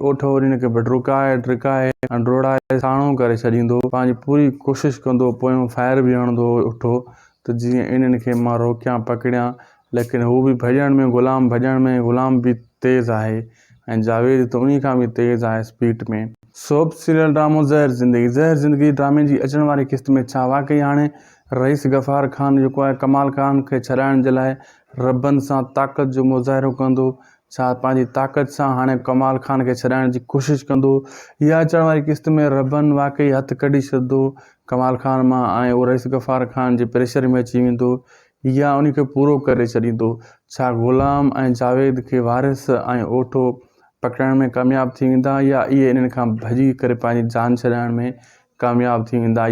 ओठ वरी हिनखे भडरुकाए ड्रिकाए अंडरोड़ाए साणो करे छॾींदो, पंहिंजी पूरी कोशिशि कंदो, पोयों फायर बि हणंदो ओठो त जीअं इन्हनि खे मां रोकियां पकड़ियां। लेकिन हू बि भॼण में ग़ुलाम बि तेज़ आहे ऐं जावेद त उन्ही खां बि तेज़ आहे स्पीड में। सोप सीरियल ड्रामो ज़हर ज़िंदगी ड्रामे जी अचण वारी किस्त में छा वाकई हाणे रईस गफ़ार ख़ान जेको आहे कमाल ख़ान खे छॾाइण जे लाइ रबन सां ताक़त जो मुज़ाहिरो कंदो? छा पंहिंजी ताक़त सां हाणे कमाल ख़ान खे छॾाइण जी कोशिशि कंदो, या अचण वारी किस्त में रबन वाकई हथ कढी छॾंदो कमाल ख़ान मां ऐं उहो रईस गफ़ार ख़ान जे प्रेशर में अची वेंदो, या उन खे पूरो करे छॾींदो? छा ग़ुलाम ऐं जावेद खे वारिस ऐं ओठो पकड़ण में कामयाब थी वेंदा, या इहे इन्हनि खां भॼी करे पंहिंजी जान छॾाइण में कामयाब थी वेंदा,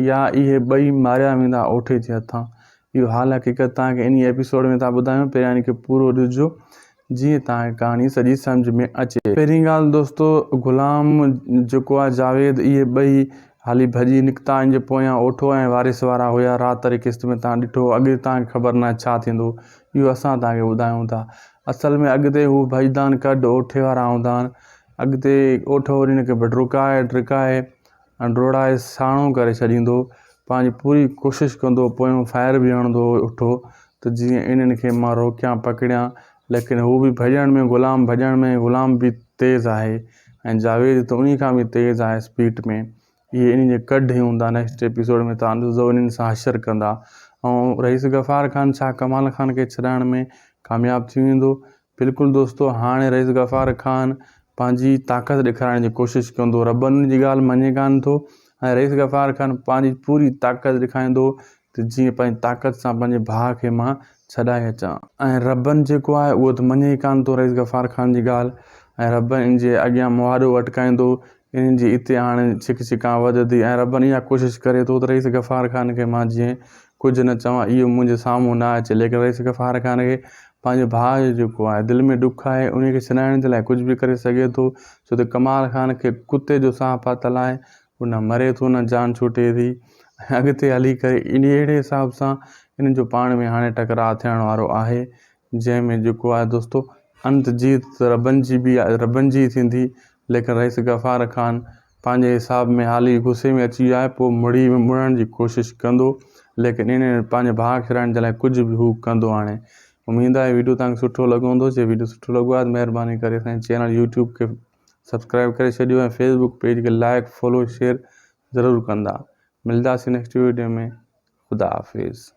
या इहे ॿई मारिया वेंदा ओठे जे हथां? इहो हाल हक़ीक़त तव्हांखे इन एपिसोड में था ॿुधायूं, पहिरियां इनखे पूरो ॾिसजो जीअं तव्हांखे कहाणी सॼी सम्झ में अचे। पहिरीं ॻाल्हि दोस्तो, ग़ुलाम जेको आहे जावेद, इहे ॿई हाली भॼी निकिता, इन जे पोयां ओठो ऐं वारिस वारा हुया। राति वारी किस्त में तव्हां ॾिठो, अॻे तव्हांखे ख़बर न आहे छा थींदो, इहो असां तव्हांखे ॿुधायूं था। असल में अॻिते हू भॼंदा आहिनि, कढ ओठे वारा हूंदा आहिनि, अॻिते ओठो वरी हिनखे भडरुकाए ड्रिकाए अंडरोड़ाए साणो करे छॾींदो, पंहिंजी पूरी कोशिशि कंदो, पोयों फायर बि हणंदो ओठो त जीअं इन्हनि खे मां रोकियां पकड़ियां। लेकिन हू बि भॼण में ग़ुलाम बि तेज़ आहे ऐं जावेद त उन्ही खां बि तेज़ आहे स्पीड में। इहे इन जे कढ ई हूंदा। नेक्स्ट एपिसोड में तव्हां ॾिसंदो इन्हनि सां हशर कंदा। ऐं रईस गफ़ार ख़ान छा कमाल ख़ान खे छॾाइण में कामयाब थी वेंदो? बिल्कुलु दोस्तो, हाणे रईस गफ़ार ख़ान पंहिंजी ताक़त ॾेखारण जी कोशिशि कंदो। रबन जी ॻाल्हि मञे कान थो ऐं रईस गफ़ार ख़ान पंहिंजी पूरी ताक़त ॾेखारींदो त जीअं पंहिंजी ताक़त सां पंहिंजे भाउ खे मां छॾाए अचां। ऐं रबन जेको आहे उहो त मञे ई कान थो रईस गफ़ार ख़ान जी ॻाल्हि, ऐं रबन इन जे अॻियां मुआदो अटकाईंदो, इन्हनि जी हिते हाणे छिकां वधंदी ऐं रबन इहा कोशिशि करे थो त रईस गफ़ार ख़ान खे मां जीअं कुझु न चवां, इहो मुंहिंजे साम्हूं न अचे। लेकिन रईस गफ़ार ख़ान खे पंहिंजे भाउ जो जेको आहे दिलि में ॾुखु आहे, उन खे छॾाइण जे लाइ कुझु बि करे सघे थो, छो त कमाल ख़ान खे कुते जो साह पातल आहे, उहो न मरे थो न जान छूटे थी। ऐं अॻिते हली करे इन अहिड़े हिसाब सां इन्हनि जो पाण में हाणे टकराउ थियण वारो आहे, जंहिंमें जेको आहे दोस्तो अंत जीत रबन जी थींदी। लेकिन रईस गफ़ार ख़ान पंहिंजे हिसाब में हाली गुस्से में अची वियो आहे, पोइ मुड़ण जी कोशिशि कंदो, लेकिन इन पंहिंजे भाउ खे छॾाइण जे लाइ कुझु बि हू कंदो। हाणे उमेदु आहे वीडियो तव्हांखे सुठो लॻो हूंदो। जे वीडियो सुठो लॻो आहे त महिरबानी करे असांजे चैनल यूट्यूब खे सब्सक्राइब करे छॾियो ऐं फेसबुक पेज खे लाइक फॉलो शेयर ज़रूरु कंदा। मिलंदासीं नेक्स्ट वीडियो में। ख़ुदा हाफ़िज़।